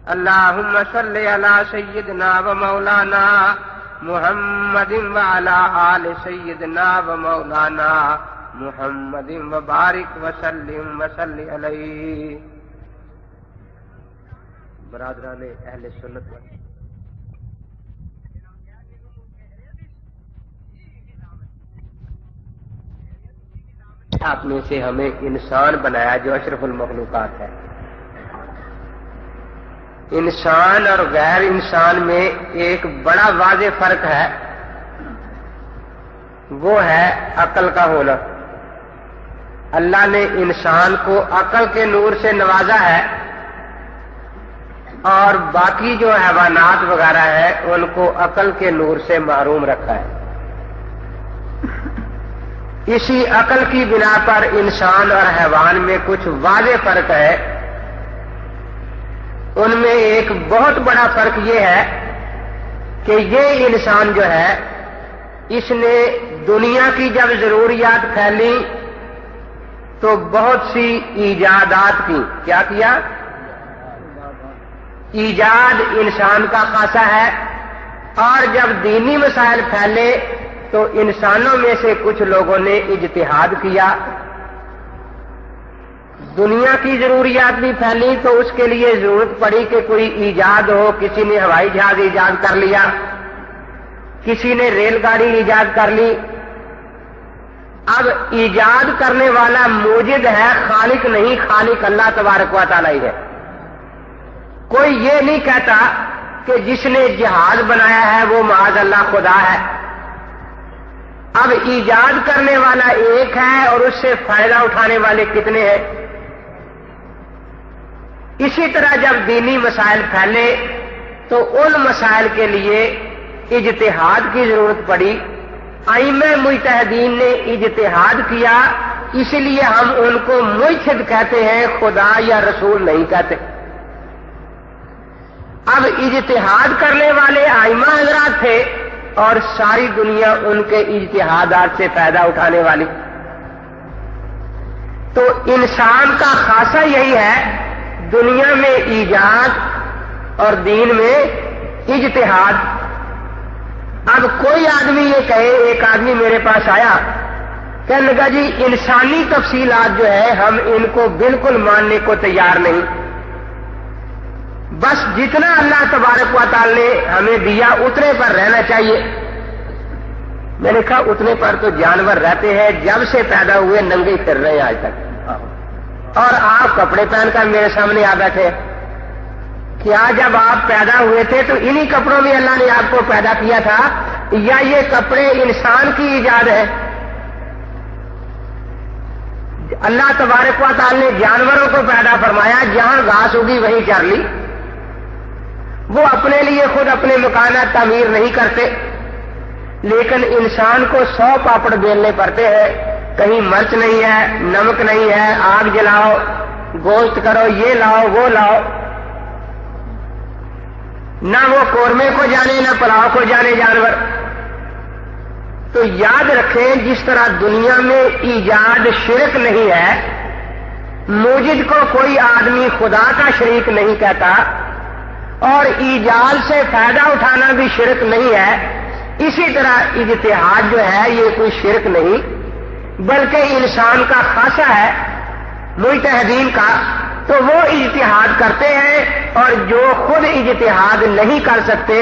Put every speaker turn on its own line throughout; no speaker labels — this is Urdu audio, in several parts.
اللهم صل على سيدنا ومولانا محمد وعلى آل سيدنا ومولانا محمد وبارك وسلم وصل علیہ۔ برادران اہل سنت آپ میں سے ہمیں انسان بنایا جو اشرف المخلوقات ہے۔ انسان اور غیر انسان میں ایک بڑا واضح فرق ہے، وہ ہے عقل کا ہونا۔ اللہ نے انسان کو عقل کے نور سے نوازا ہے اور باقی جو حیوانات وغیرہ ہے ان کو عقل کے نور سے محروم رکھا ہے۔ اسی عقل کی بنا پر انسان اور حیوان میں کچھ واضح فرق ہے۔ ان میں ایک بہت بڑا فرق یہ ہے کہ یہ انسان جو ہے اس نے دنیا کی جب ضروریات پھیلی تو بہت سی ایجادات کی۔ کیا کیا؟ ایجاد انسان کا خاصا ہے، اور جب دینی مسائل پھیلے تو انسانوں میں سے کچھ لوگوں نے اجتہاد کیا۔ دنیا کی ضروریات بھی پھیلی تو اس کے لیے ضرورت پڑی کہ کوئی ایجاد ہو۔ کسی نے ہوائی جہاز ایجاد کر لیا، کسی نے ریل گاڑی ایجاد کر لی۔ اب ایجاد کرنے والا موجد ہے، خالق نہیں، خالق اللہ تبارک و تعالی ہے۔ کوئی یہ نہیں کہتا کہ جس نے جہاز بنایا ہے وہ معاذ اللہ خدا ہے۔ اب ایجاد کرنے والا ایک ہے اور اس سے فائدہ اٹھانے والے کتنے ہیں۔ اسی طرح جب دینی مسائل پھیلے تو ان مسائل کے لیے اجتہاد کی ضرورت پڑی۔ ائمہ مجتہدین نے اجتہاد کیا، اس لیے ہم ان کو مجتہد کہتے ہیں، خدا یا رسول نہیں کہتے۔ اب اجتہاد کرنے والے ائمہ حضرات تھے اور ساری دنیا ان کے اجتہادات سے فائدہ اٹھانے والی۔ تو انسان کا خاصہ یہی ہے، دنیا میں ایجاد اور دین میں اجتہاد۔ اب کوئی آدمی یہ کہے، ایک آدمی میرے پاس آیا کہنے لگا جی انسانی تفصیلات جو ہے ہم ان کو بالکل ماننے کو تیار نہیں، بس جتنا اللہ تبارک و تعالی نے ہمیں دیا اتنے پر رہنا چاہیے۔ میں نے کہا اتنے پر تو جانور رہتے ہیں، جب سے پیدا ہوئے ننگے پھر رہے ہیں آج تک، اور آپ کپڑے پہن کر میرے سامنے آ بیٹھے۔ کیا جب آپ پیدا ہوئے تھے تو انہی کپڑوں میں اللہ نے آپ کو پیدا کیا تھا، یا یہ کپڑے انسان کی ایجاد ہے؟ اللہ تبارک و تعالی نے جانوروں کو پیدا فرمایا، جہاں گھاس ہوگی وہیں چر لی۔ وہ اپنے لیے خود اپنے مکانات تعمیر نہیں کرتے، لیکن انسان کو 100 پاپڑ بیلنے پڑتے ہیں۔ کہیں مرچ نہیں ہے، نمک نہیں ہے، آگ جلاؤ، گوشت کرو، یہ لاؤ وہ لاؤ۔ نہ وہ قورمے کو جانے نہ پلاؤ کو جانے جانور۔ تو یاد رکھیں، جس طرح دنیا میں ایجاد شرک نہیں ہے، موجد کو کوئی آدمی خدا کا شریک نہیں کہتا، اور ایجاد سے فائدہ اٹھانا بھی شرک نہیں ہے، اسی طرح اجتہاد جو ہے یہ کوئی شرک نہیں بلکہ انسان کا خاصہ ہے، مجتہدین کا۔ تو وہ اجتہاد کرتے ہیں، اور جو خود اجتہاد نہیں کر سکتے،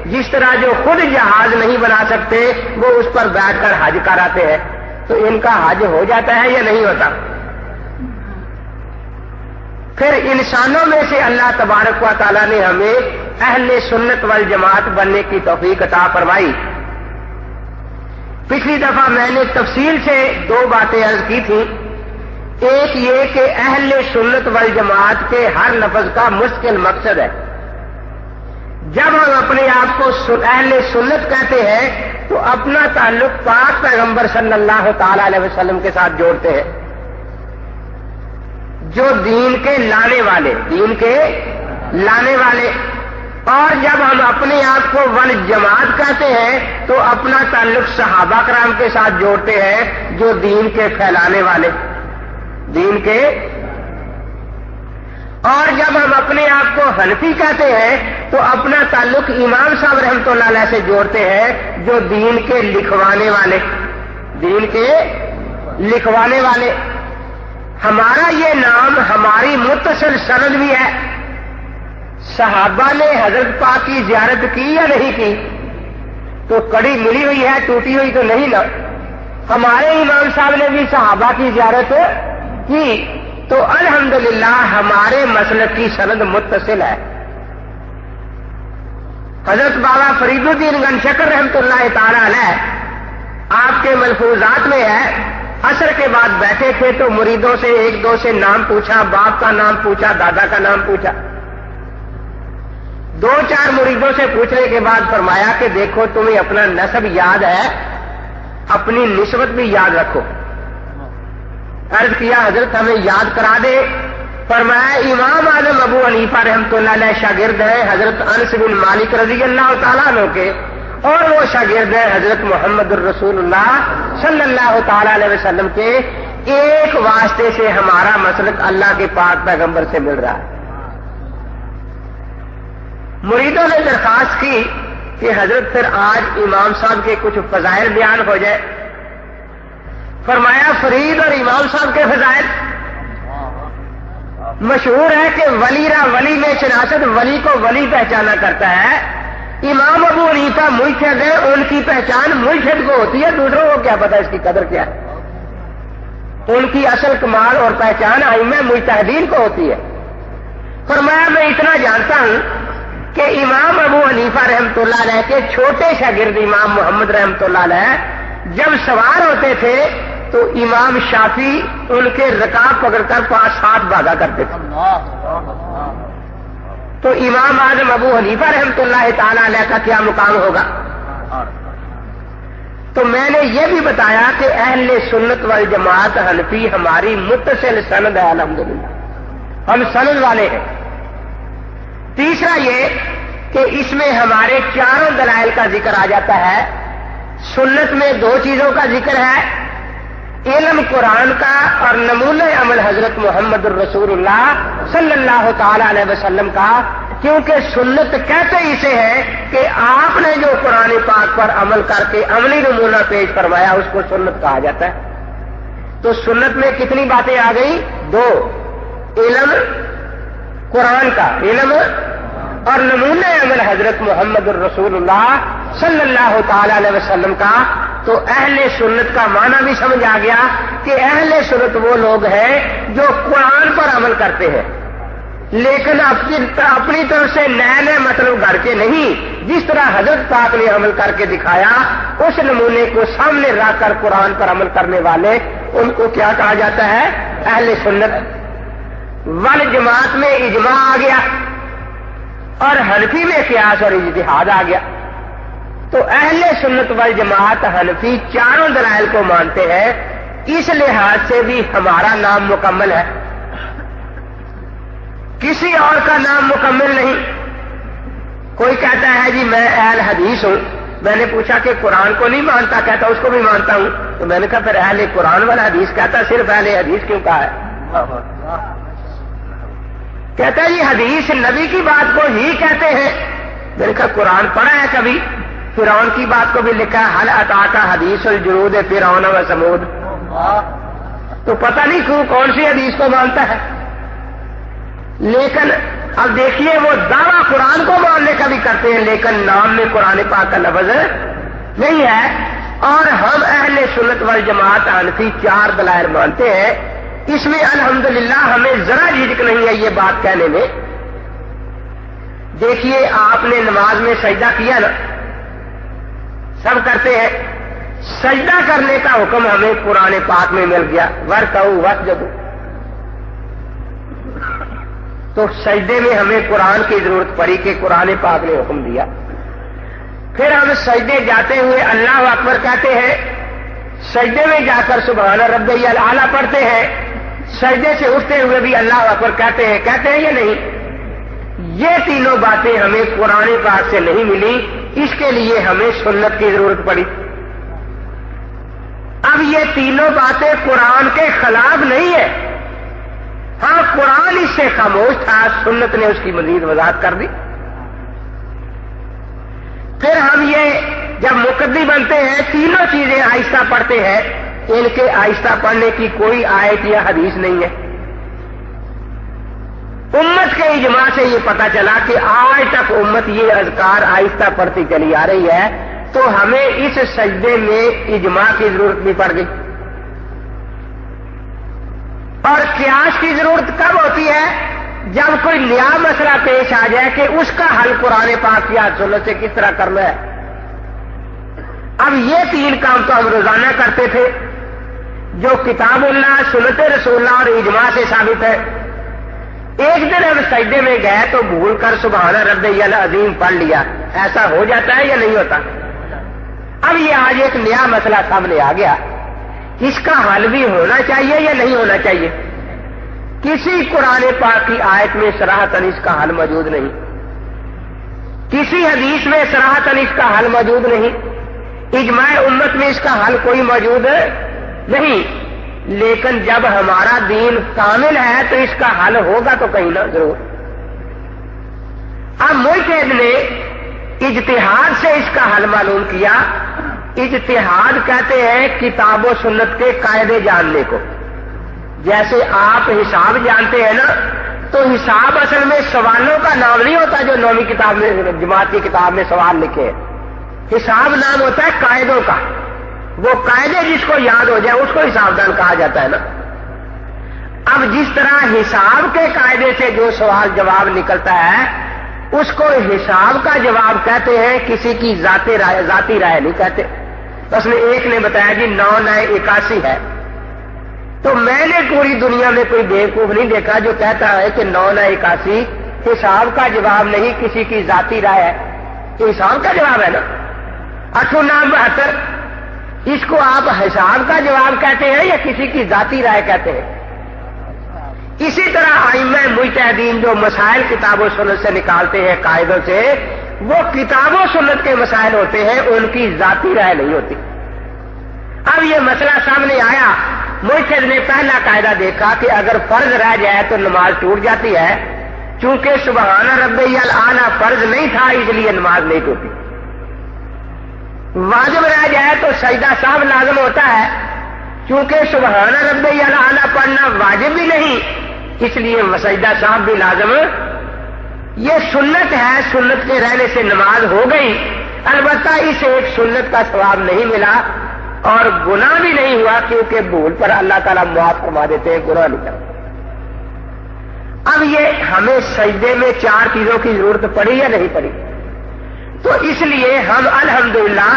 جس طرح جو خود جہاز نہیں بنا سکتے، وہ اس پر بیٹھ کر حج کراتے ہیں۔ تو ان کا حج ہو جاتا ہے یا نہیں ہوتا؟ پھر انسانوں میں سے اللہ تبارک و تعالیٰ نے ہمیں اہل سنت والجماعت بننے کی توفیق عطا فرمائی۔ پچھلی دفعہ میں نے تفصیل سے 2 باتیں عرض کی تھیں۔ ایک یہ کہ اہل سنت والجماعت کے ہر لفظ کا مستقل مقصد ہے۔ جب ہم اپنے آپ کو اہل سنت کہتے ہیں تو اپنا تعلق پاک پیغمبر صلی اللہ تعالی علیہ وسلم کے ساتھ جوڑتے ہیں، جو دین کے لانے والے، دین کے لانے والے۔ اور جب ہم اپنے آپ کو والجماعت کہتے ہیں تو اپنا تعلق صحابہ کرام کے ساتھ جوڑتے ہیں، جو دین کے پھیلانے والے، دین کے۔ اور جب ہم اپنے آپ کو حنفی کہتے ہیں تو اپنا تعلق امام صاحب رحمۃ اللہ علیہ سے جوڑتے ہیں، جو دین کے لکھوانے والے، دین کے لکھوانے والے۔ ہمارا یہ نام ہماری متصل سند بھی ہے۔ صحابہ نے حضرت پاک کی زیارت کی یا نہیں کی؟ تو کڑی ملی ہوئی ہے، ٹوٹی ہوئی تو نہیں نا۔ ہمارے امام صاحب نے بھی صحابہ کی زیارت کی، تو الحمدللہ ہمارے مسلک کی سند متصل ہے۔ حضرت بابا فرید الدین گنج شکر رحمۃ اللہ تعالی علیہ، آپ کے ملفوظات میں ہے، عصر کے بعد بیٹھے تھے تو مریدوں سے ایک دو سے نام پوچھا، باپ کا نام پوچھا، دادا کا نام پوچھا۔ دو چار مریدوں سے پوچھنے کے بعد فرمایا کہ دیکھو تمہیں اپنا نسب یاد ہے، اپنی نسبت بھی یاد رکھو۔ عرض کیا حضرت ہمیں یاد کرا دے۔ فرمایا امام اعظم ابو حنیفہ رحمۃ اللہ علیہ شاگرد ہیں حضرت انس بن مالک رضی اللہ تعالیٰ عنہ کے، اور وہ شاگرد ہیں حضرت محمد الرسول اللہ صلی اللہ تعالی علیہ وسلم کے۔ ایک واسطے سے ہمارا مسلک اللہ کے پاک پیغمبر سے مل رہا ہے۔ مریدوں نے درخواست کی کہ حضرت پھر آج امام صاحب کے کچھ فضائل بیان ہو جائے۔ فرمایا فرید اور امام صاحب کے فضائل مشہور ہے کہ ولی را ولی میں شناست، ولی کو ولی پہچانا کرتا ہے۔ امام ابو حنیفہ ملحد ہے، ان کی پہچان ملحد کو ہوتی ہے، دوسروں کو کیا پتا اس کی قدر کیا ہے۔ ان کی اصل کمال اور پہچان ائمہ مجتہدین کو ہوتی ہے۔ فرمایا میں اتنا جانتا ہوں کہ امام ابو حنیفہ رحمۃ اللہ علیہ کے چھوٹے شاگرد امام محمد رحمۃ اللہ علیہ جب سوار ہوتے تھے تو امام شافعی ان کے رکاب پکڑ کر 5-7 بھاگا کرتے تھے۔ تو امام اعظم ابو حنیفہ رحمۃ اللہ تعالی علیہ کا کیا مقام ہوگا؟ تو میں نے یہ بھی بتایا کہ اہل سنت والجماعت حنفی ہماری متصل سند ہے، الحمدللہ ہم سند والے ہیں۔ تیسرا یہ کہ اس میں ہمارے چاروں دلائل کا ذکر آ جاتا ہے۔ سنت میں 2 چیزوں کا ذکر ہے، علم قرآن کا اور نمونہ عمل حضرت محمد الرسول اللہ صلی اللہ تعالی علیہ وسلم کا، کیونکہ سنت کہتے اسے ہے کہ آپ نے جو قرآن پاک پر عمل کر کے عملی نمونہ پیش فرمایا اس کو سنت کہا جاتا ہے۔ تو سنت میں کتنی باتیں آ گئی؟ 2، علم قرآن کا علم اور نمونہ عمل حضرت محمد الرسول اللہ صلی اللہ تعالی علیہ وسلم کا۔ تو اہل سنت کا معنی بھی سمجھ آ گیا کہ اہل سنت وہ لوگ ہیں جو قرآن پر عمل کرتے ہیں، لیکن اپنی طرف سے نئے نئے مطلب گھڑ کے نہیں، جس طرح حضرت پاک نے عمل کر کے دکھایا اس نمونے کو سامنے رکھ کر قرآن پر عمل کرنے والے، ان کو کیا کہا جاتا ہے؟ اہل سنت والجماعت میں اجماع آ گیا اور حنفی میں قیاس اور اجتہاد آ گیا۔ تو اہل سنت والجماعت حنفی چاروں دلائل کو مانتے ہیں، اس لحاظ سے بھی ہمارا نام مکمل ہے، کسی اور کا نام مکمل نہیں۔ کوئی کہتا ہے جی میں اہل حدیث ہوں، میں نے پوچھا کہ قرآن کو نہیں مانتا، کہتا اس کو بھی مانتا ہوں۔ تو میں نے کہا پھر اہل قرآن والا حدیث کہتا صرف اہل حدیث کیوں کہا ہے؟ کہتا ہے جی حدیث نبی کی بات کو ہی کہتے ہیں۔ میں نے کہا قرآن پڑھا ہے کبھی؟ فرعون کی بات کو بھی لکھا ہے، حل اتاک حدیث الجنود فرعون و ثمود۔ تو پتہ نہیں کون سی حدیث کو مانتا ہے۔ لیکن اب دیکھیے وہ دعویٰ قرآن کو ماننے کا بھی کرتے ہیں، لیکن نام میں قرآن پاک کا لفظ نہیں ہے۔ اور ہم اہل سنت والجماعت حنفی 4 دلائل مانتے ہیں، اس میں الحمدللہ ہمیں ذرا جھجک نہیں ہے یہ بات کہنے میں۔ دیکھیے آپ نے نماز میں سجدہ کیا نا، سب کرتے ہیں، سجدہ کرنے کا حکم ہمیں قرآن پاک میں مل گیا، وارکعوا واسجدوا۔ تو سجدے میں ہمیں قرآن کی ضرورت پڑی کہ قرآن پاک نے حکم دیا۔ پھر ہم سجدے جاتے ہوئے اللہ اکبر کہتے ہیں، سجدے میں جا کر سبحان ربی الاعلیٰ پڑھتے ہیں، سجدے سے اٹھتے ہوئے بھی اللہ اکبر کہتے ہیں یا نہیں؟ یہ تینوں باتیں ہمیں قرآن پاک سے نہیں ملی، اس کے لیے ہمیں سنت کی ضرورت پڑی۔ اب یہ تینوں باتیں قرآن کے خلاف نہیں ہے، ہاں قرآن اس سے خاموش تھا، سنت نے اس کی مزید وضاحت کر دی۔ پھر ہم یہ جب مقتدی بنتے ہیں تینوں چیزیں آہستہ پڑھتے ہیں، ان کے آہستہ پڑھنے کی کوئی آیت یا حدیث نہیں ہے۔ امت کے اجماع سے یہ پتا چلا کہ آج تک امت یہ اذکار آہستہ پڑھتی چلی آ رہی ہے، تو ہمیں اس سجدے میں اجماع کی ضرورت بھی پڑ گئی۔ اور قیاس کی ضرورت کب ہوتی ہے؟ جب کوئی نیا مسئلہ پیش آ جائے کہ اس کا حل قرآن پاک یا سنت سے کس طرح کرنا ہے۔ اب یہ تین کام تو ہم روزانہ کرتے تھے، جو کتاب اللہ، سنت رسول اللہ اور اجماع سے ثابت ہے۔ ایک دن ہم سجدے میں گئے تو بھول کر سبحان ربی العظیم پڑھ لیا، ایسا ہو جاتا ہے یا نہیں ہوتا؟ اب یہ آج ایک نیا مسئلہ سامنے آ گیا، اس کا حل بھی ہونا چاہیے یا نہیں ہونا چاہیے؟ کسی قرآن پاک کی آیت میں صراحتاً اس کا حل موجود نہیں، کسی حدیث میں صراحتاً اس کا حل موجود نہیں، اجماع امت میں اس کا حل کوئی موجود نہیں۔ لیکن جب ہمارا دین کامل ہے تو اس کا حل ہوگا تو کہیں نہ ضرور۔ اب مجتہد نے اجتہاد سے اس کا حل معلوم کیا۔ اجتہاد کہتے ہیں کتاب و سنت کے قاعدے جاننے کو۔ جیسے آپ حساب جانتے ہیں نا، تو حساب اصل میں سوالوں کا نام نہیں ہوتا جو 9ویں کتاب میں، جماعت کی کتاب میں سوال لکھے ہیں۔ حساب نام ہوتا ہے قاعدوں کا، وہ قاعدے جس کو یاد ہو جائے اس کو حساب دان کہا جاتا ہے نا۔ اب جس طرح حساب کے قاعدے سے جو سوال جواب نکلتا ہے اس کو حساب کا جواب کہتے ہیں، کسی کی ذاتی رائے نہیں کہتے۔ اس میں ایک نے بتایا جی 9 9 81 ہے، تو میں نے پوری دنیا میں کوئی بیوقوف نہیں دیکھا جو کہتا ہے کہ 9 9 81 حساب کا جواب نہیں، کسی کی ذاتی رائے ہے۔ یہ حساب کا جواب ہے نا۔ 8 9 72 اس کو آپ حساب کا جواب کہتے ہیں یا کسی کی ذاتی رائے کہتے ہیں؟ اسی طرح ائمہ مجتہدین جو مسائل کتاب و سنت سے نکالتے ہیں قاعدوں سے، وہ کتاب و سنت کے مسائل ہوتے ہیں، ان کی ذاتی رائے نہیں ہوتی۔ اب یہ مسئلہ سامنے آیا، مجتہد نے پہلا قاعدہ دیکھا کہ اگر فرض رہ جائے تو نماز ٹوٹ جاتی ہے، چونکہ سبحان ربی الاعلی فرض نہیں تھا اس لیے نماز نہیں ٹوٹی۔ واجب رہ جائے تو سجدہ سہو لازم ہوتا ہے، چونکہ سبحان ربی الاعلی پڑھنا واجب بھی نہیں اس لیے سجدہ سہو بھی لازم۔ یہ سنت ہے، سنت کے رہنے سے نماز ہو گئی، البتہ اس ایک سنت کا ثواب نہیں ملا اور گناہ بھی نہیں ہوا، کیونکہ بھول پر اللہ تعالیٰ معاف فرما دیتے ہیں، گناہ نہیں کرتے۔ اب یہ ہمیں سجدے میں 4 چیزوں کی ضرورت پڑی یا نہیں پڑی؟ تو اس لیے ہم الحمدللہ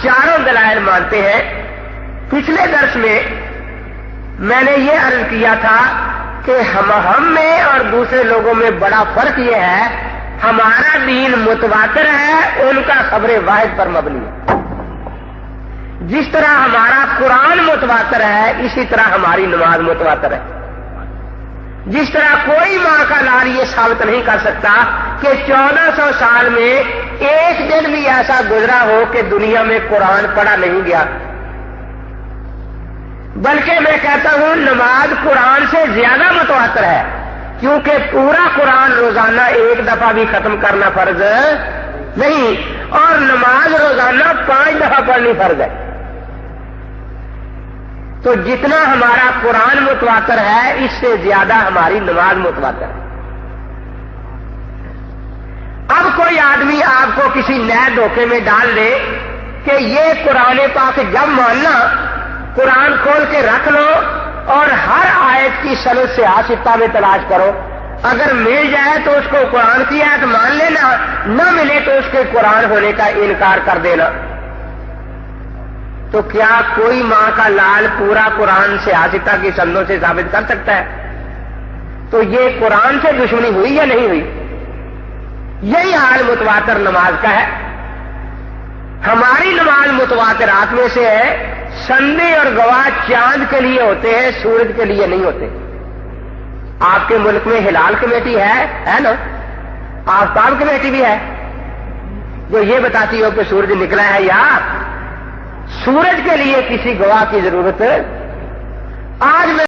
4 دلائل مانتے ہیں۔ پچھلے درس میں میں نے یہ عرض کیا تھا کہ ہم میں اور دوسرے لوگوں میں بڑا فرق یہ ہے، ہمارا دین متواتر ہے، ان کا خبر واحد پر مبنی ہے۔ جس طرح ہمارا قرآن متواتر ہے اسی طرح ہماری نماز متواتر ہے۔ جس طرح کوئی ماں کا لال یہ ثابت نہیں کر سکتا کہ 1400 سال میں ایک دن بھی ایسا گزرا ہو کہ دنیا میں قرآن پڑھا نہیں گیا، بلکہ میں کہتا ہوں نماز قرآن سے زیادہ متواتر ہے، کیونکہ پورا قرآن روزانہ ایک دفعہ بھی ختم کرنا فرض نہیں، اور نماز روزانہ 5 دفعہ پڑھنی فرض ہے۔ تو جتنا ہمارا قرآن متواتر ہے اس سے زیادہ ہماری نماز متواتر ہے۔ اب کوئی آدمی آپ کو کسی نئے دھوکے میں ڈال دے کہ یہ قرآن پاک جب ماننا، قرآن کھول کے رکھ لو اور ہر آیت کی سند سے آستہ میں تلاش کرو، اگر مل جائے تو اس کو قرآن کی آیت مان لینا، نہ ملے تو اس کے قرآن ہونے کا انکار کر دینا۔ تو کیا کوئی ماں کا لال پورا قرآن سے آستہ کی سندوں سے ثابت کر سکتا ہے؟ تو یہ قرآن سے دشمنی ہوئی یا نہیں ہوئی؟ یہی حال متواتر نماز کا ہے۔ ہماری نماز متواترات میں سے ہے، سندے اور گواہ چاند کے لیے ہوتے ہیں، سورج کے لیے نہیں ہوتے۔ آپ کے ملک میں ہلال کمیٹی ہے نا، آفتاب کمیٹی بھی ہے جو یہ بتاتی ہو کہ سورج نکلا ہے، یا سورج کے لیے کسی گواہ کی ضرورت آج میں